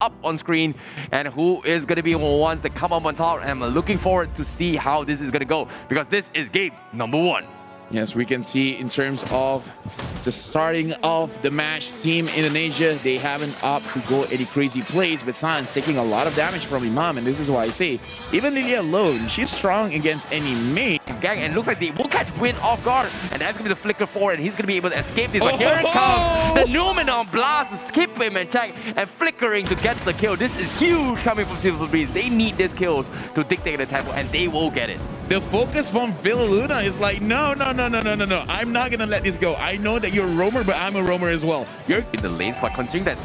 up on screen and who is going to be the ones that come up on top. And I'm looking forward to see how this is going to go because this is game number 1. Yes, we can see in terms of the starting of the match, Team Indonesia, they haven't opted to go any crazy plays, but SANZ taking a lot of damage from Imam, and this is why I say, even Lilia alone, she's strong against any main. Gang, and looks like they will catch Win off guard, and that's going to be the flicker forward, and he's going to be able to escape this. But here it comes, the Momen on blast to skip him and check, and flickering to get the kill. This is huge coming from Tim Filipinos. They need these kills to dictate the tempo, and they will get it. The focus from Villa is like, no. I'm not going to let this go. I know that you're a roamer, but I'm a roamer as well. You're in the lanes, but considering that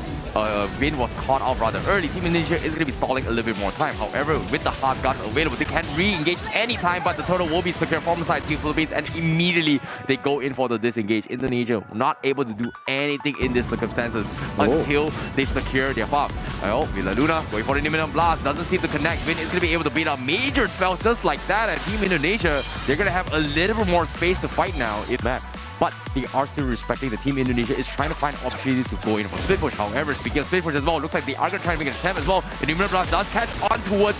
Vin was caught out rather early, Team Indonesia is going to be stalling a little bit more time. However, with the hard guns available, they can re-engage anytime, but the turtle will be secure from the side Team Philippines, and immediately they go in for the disengage. Indonesia not able to do anything in these circumstances until they secure their farm. Oh, Villa Luna going for the Nimminum Blast, doesn't seem to connect. Vin is going to be able to beat out major spells just like that, and Team Indonesia, they're going to have a little bit more space to fight now if that. But they are still respecting the Team Indonesia is trying to find opportunities to go in for split push. However, speaking of split push as well, looks like they are going to try to make an attempt as well. The Nimminum Blast does catch on towards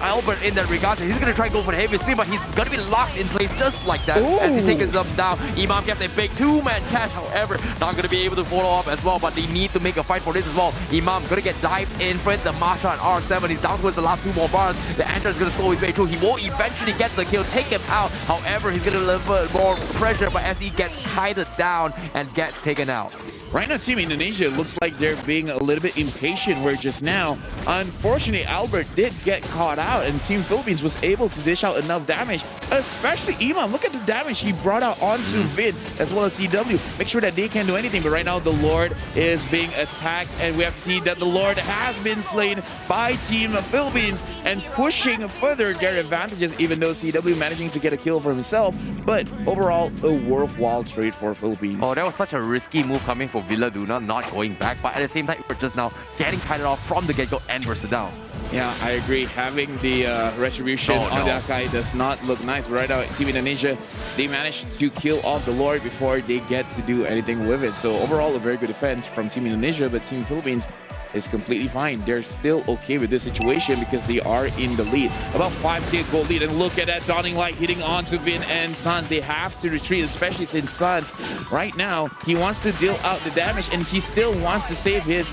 Alberttt in that regard. So he's going to try to go for the heavy sleep, but he's going to be locked in place just like that as he takes them down. Imam gets a big 2-man catch, however, not going to be able to follow up as well, but they need to make a fight for this as well. Imam going to get dived in front the Masha and R7. He's down towards the last 2 more bars. The Antara is going to slow his way through. He will eventually get the kill, take him out. However, he's going to deliver more pressure, but as he gets kited down and gets taken out. Right now, Team Indonesia looks like they're being a little bit impatient, where just now, unfortunately, Alberttt did get caught out, and Team Philippines was able to dish out enough damage, especially Imam. Look at the damage he brought out onto Vid, as well as CW. Make sure that they can't do anything, but right now, the Lord is being attacked, and we have to see that the Lord has been slain by Team Philippines, and pushing further their advantages, even though CW managing to get a kill for himself, but overall, a worthwhile trade for Philippines. Oh, that was such a risky move coming from Villa Luna, not going back, but at the same time, we're just now getting kited off from the get-go and versus down. Yeah, I agree. Having the retribution on the Akai does not look nice, but right now, Team Indonesia, they managed to kill off the Lord before they get to do anything with it. So overall, a very good defense from Team Indonesia, but Team Philippines is completely fine. They're still okay with this situation because they are in the lead. About 5k gold lead, and look at that Dawning Light hitting onto Vin and SANZ. They have to retreat, especially since SANZ right now, he wants to deal out the damage, and he still wants to save his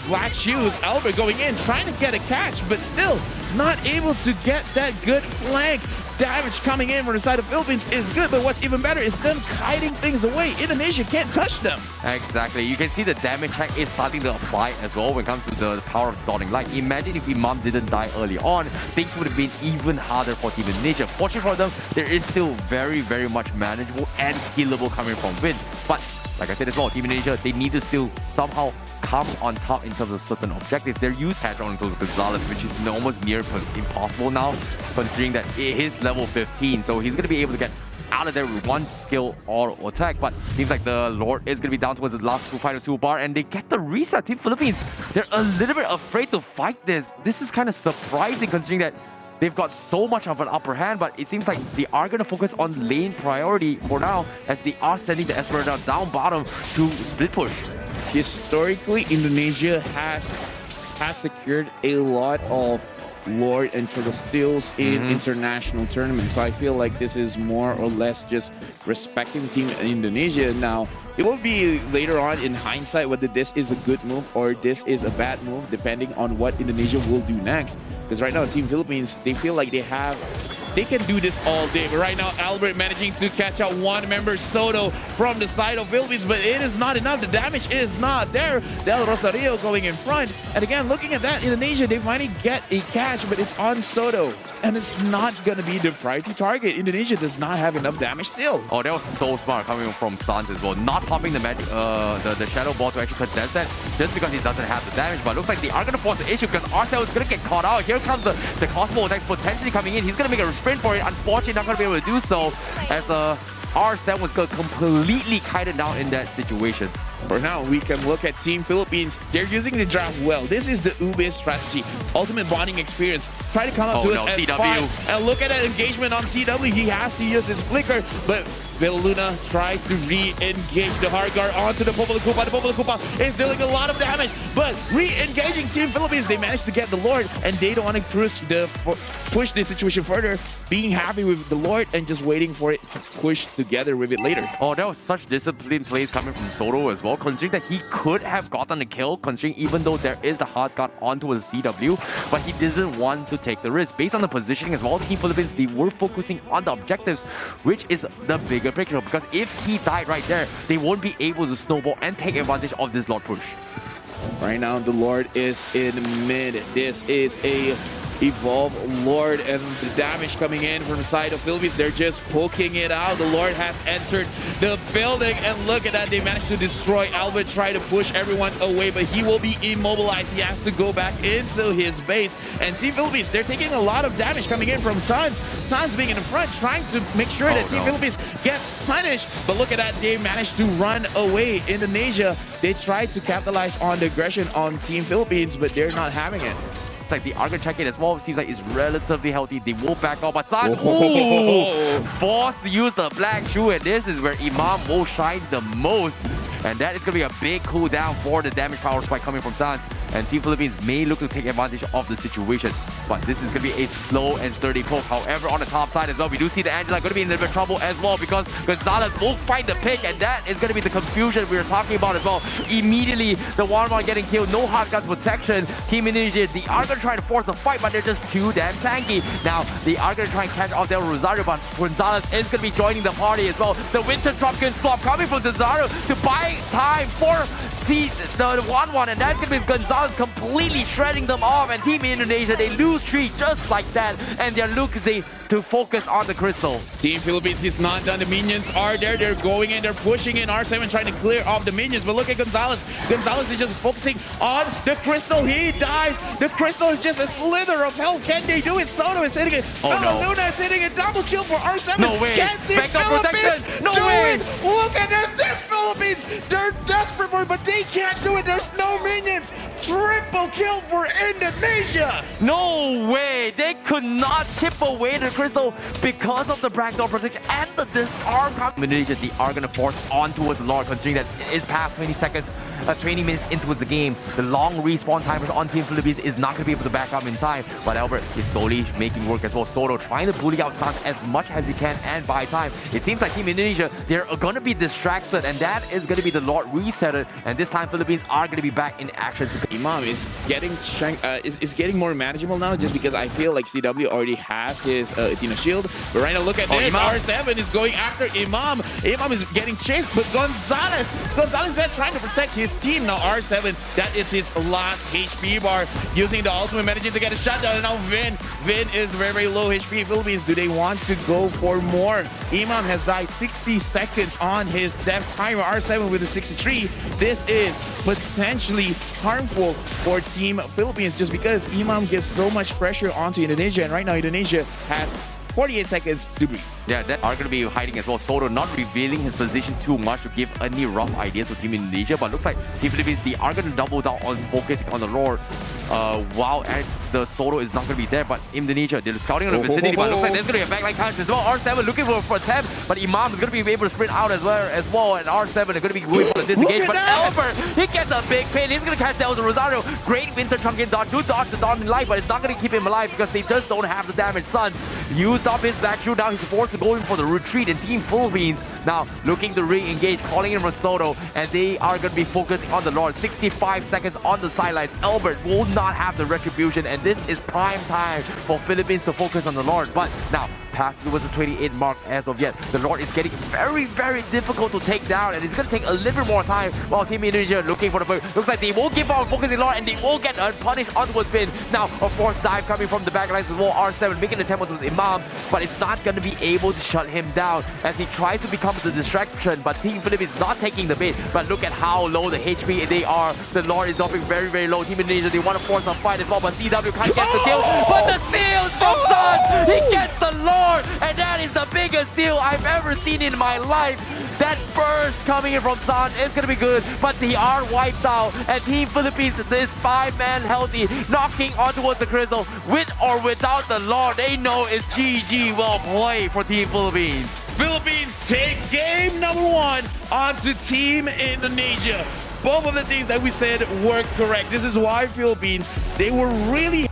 black shoes. Alberttt going in, trying to get a catch, but still not able to get that good flank. Damage coming in from the side of Philippines is good, but what's even better is them kiting things away. Indonesia can't touch them. Exactly. You can see the damage check is starting to apply as well when it comes to the power of Dawning Light. Imagine if Imam didn't die early on, things would have been even harder for Team Indonesia. Fortunately for them, there is still very much manageable and killable coming from Vin. But like I said as well, Team Indonesia, they need to still somehow come on top in terms of certain objectives. They're used catch on those Gonzalez, which is almost near impossible now, considering that he's level 15, so he's going to be able to get out of there with one skill or attack. But seems like the Lord is going to be down towards the last final 2 bar, and they get the reset. Team Philippines, they're a little bit afraid to fight this. This is kind of surprising considering that they've got so much of an upper hand, but it seems like they are going to focus on lane priority for now, as they are sending the Esmeralda down bottom to split push. Historically, Indonesia has secured a lot of Lord and Turtle steals in international tournaments. So I feel like this is more or less just respecting Team Indonesia. Now, it will be later on in hindsight whether this is a good move or this is a bad move, depending on what Indonesia will do next. Because right now, Team Philippines, they feel like they can do this all day. But right now, Alberttt managing to catch out one member, Soto, from the side of Philippines, but it is not enough. The damage is not there. Del Rosario going in front. And again, looking at that, Indonesia, they finally get a catch, but it's on Soto. And it's not going to be the priority target. Indonesia does not have enough damage still. Oh, that was so smart coming from SANZ as well. Not popping the magic, the Shadow Ball to actually contest that, just because he doesn't have the damage. But it looks like they are going to force the issue because Arcel is going to get caught out. Here comes the Cosmo attack potentially coming in. He's going to make a sprint for it. Unfortunately, not going to be able to do so, as R7 was completely kited down in that situation. For now, we can look at Team Philippines. They're using the draft well. This is the Ube strategy. Ultimate bonding experience. Try to come up to us as CW. And look at that engagement on CW. He has to use his flicker, but Luna tries to re-engage the hard guard onto the Popolo Kupa. The Popolo Kupa is dealing a lot of damage, but re-engaging Team Philippines, they managed to get the Lord, and they don't want to push the situation further, being happy with the Lord and just waiting for it to push together with it later. Oh, that was such disciplined plays coming from Soto as well, considering that he could have gotten a kill, considering even though there is the hard guard onto a CW, but he doesn't want to take the risk. Based on the positioning as well, Team Philippines, they were focusing on the objectives, which is the bigger picture, because if he died right there, they won't be able to snowball and take advantage of this Lord push. Right now, the Lord is in mid. This is a Evolve Lord, and the damage coming in from the side of Philippines, they're just poking it out. The Lord has entered the building, and look at that, they managed to destroy Alberttt, try to push everyone away, but he will be immobilized. He has to go back into his base. And Team Philippines, they're taking a lot of damage coming in from SANZ. SANZ being in the front, trying to make sure that Team Philippines gets punished. But look at that, they managed to run away. Indonesia, they tried to capitalize on the aggression on Team Philippines, but they're not having it. Like the Argon check-in as well seems like it's relatively healthy. They will back off, but SANZ forced to use the black shoe, and this is where Imam will shine the most. And that is going to be a big cooldown for the damage power spike coming from SANZ. And Team Philippines may look to take advantage of the situation. But this is going to be a slow and sturdy poke. However, on the top side as well, we do see the Angela going to be in a little bit of trouble as well, because Gonzalez will find the pick, and that is going to be the confusion we were talking about as well. Immediately, the 1-1 getting killed, no hard gun protection. Team Indonesia, they are going to try to force a fight, but they're just too damn tanky. Now, they are going to try and catch off their Rosario, but Gonzalez is going to be joining the party as well. The Winter Trumpkin swap coming from Rosario to buy time for the 1-1, and that's going to be Gonzalez completely shredding them off, and Team Indonesia, they lose 3 just like that, and they're losing to focus on the crystal. Team Philippines is not done. The minions are there. They're going in. They're pushing in. R7 trying to clear off the minions, but look at Gonzalez. Gonzalez is just focusing on the crystal. He dies. The crystal is just a slither of health. Can they do it? Soto is hitting it. Luna is hitting it. Double kill for R7. No way. Can't see Philippines no way. Look at this. Team Philippines. They're desperate for it, but they can't do it. There's no minions. Triple kill for Indonesia. No way. They could not chip away the crystal because of the backdoor protection and the disarm. Indonesia, they are going to force on towards the Lord, considering that it is past 20 seconds. 20 minutes into the game. The long respawn timers on Team Philippines is not going to be able to back up in time, but Alberttt is slowly making work as well. Soto trying to bully out SANZ as much as he can and buy time. It seems like Team Indonesia, they're going to be distracted, and that is going to be the Lord resetted, and this time Philippines are going to be back in action. Imam is getting more manageable now, just because I feel like CW already has his Athena shield. But right now, look at this. R7 is going after Imam. Imam is getting chased, but Gonzalez is there trying to protect his team. Now R7, that is his last HP bar, using the ultimate managing to get a shutdown. And now Vin is very, very low HP. Philippines, do they want to go for more? Imam has died 60 seconds on his death timer. R7 with a 63. This is potentially harmful for Team Philippines, just because Imam gives so much pressure onto Indonesia, and right now Indonesia has 48 seconds to breathe. Yeah, that are going to be hiding as well. Soto not revealing his position too much to give any rough ideas to Team Indonesia, but looks like Team Philippines, they are going to double down on focusing on the Lord. While the Soto is not going to be there, but Indonesia, they're scouting on the vicinity, but it looks like there's going to be a backline touch as well. R7 looking for a attempt, but Imam is going to be able to sprint out as well, and R7 are going to be going for the disengage, but Alberttt, he gets a big pin. He's going to catch down the Rosario. Great Winter Trunkin dodge, do dodge the Dawn in life, but it's not going to keep him alive because they just don't have the damage. Sun used up his back shoot, now he's forced to go in for the retreat, and Team Philippines now looking to re-engage, calling in from Soto, and they are going to be focusing on the Lord. 65 seconds on the sidelines. Alberttt will not have the retribution, and this is prime time for Philippines to focus on the Lord. But now, past towards the 28 mark as of yet, the Lord is getting very, very difficult to take down, and it's going to take a little bit more time while Team Indonesia looking for the point. Looks like they will give out focusing Lord, and they will get punished onto a spin. Now, a fourth dive coming from the backlines as well. R7 making an attempt with Imam, but it's not going to be able to shut him down as he tries to become the distraction, but Team Philippines is not taking the bait. But look at how low the HP they are. The Lord is dropping very, very low. Team Indonesia, they want to force a fight as well, but CW can't get the kill. But the steal from SANZ, he gets the Lord, and that is the biggest steal I've ever seen in my life. That burst coming in from SANZ is going to be good, but they are wiped out. And Team Philippines, this 5-man healthy, knocking on towards the crystal. With or without the law, they know it's GG. Well played for Team Philippines. Philippines take game number 1 onto Team Indonesia. Both of the things that we said were correct. This is why Philippines, they were really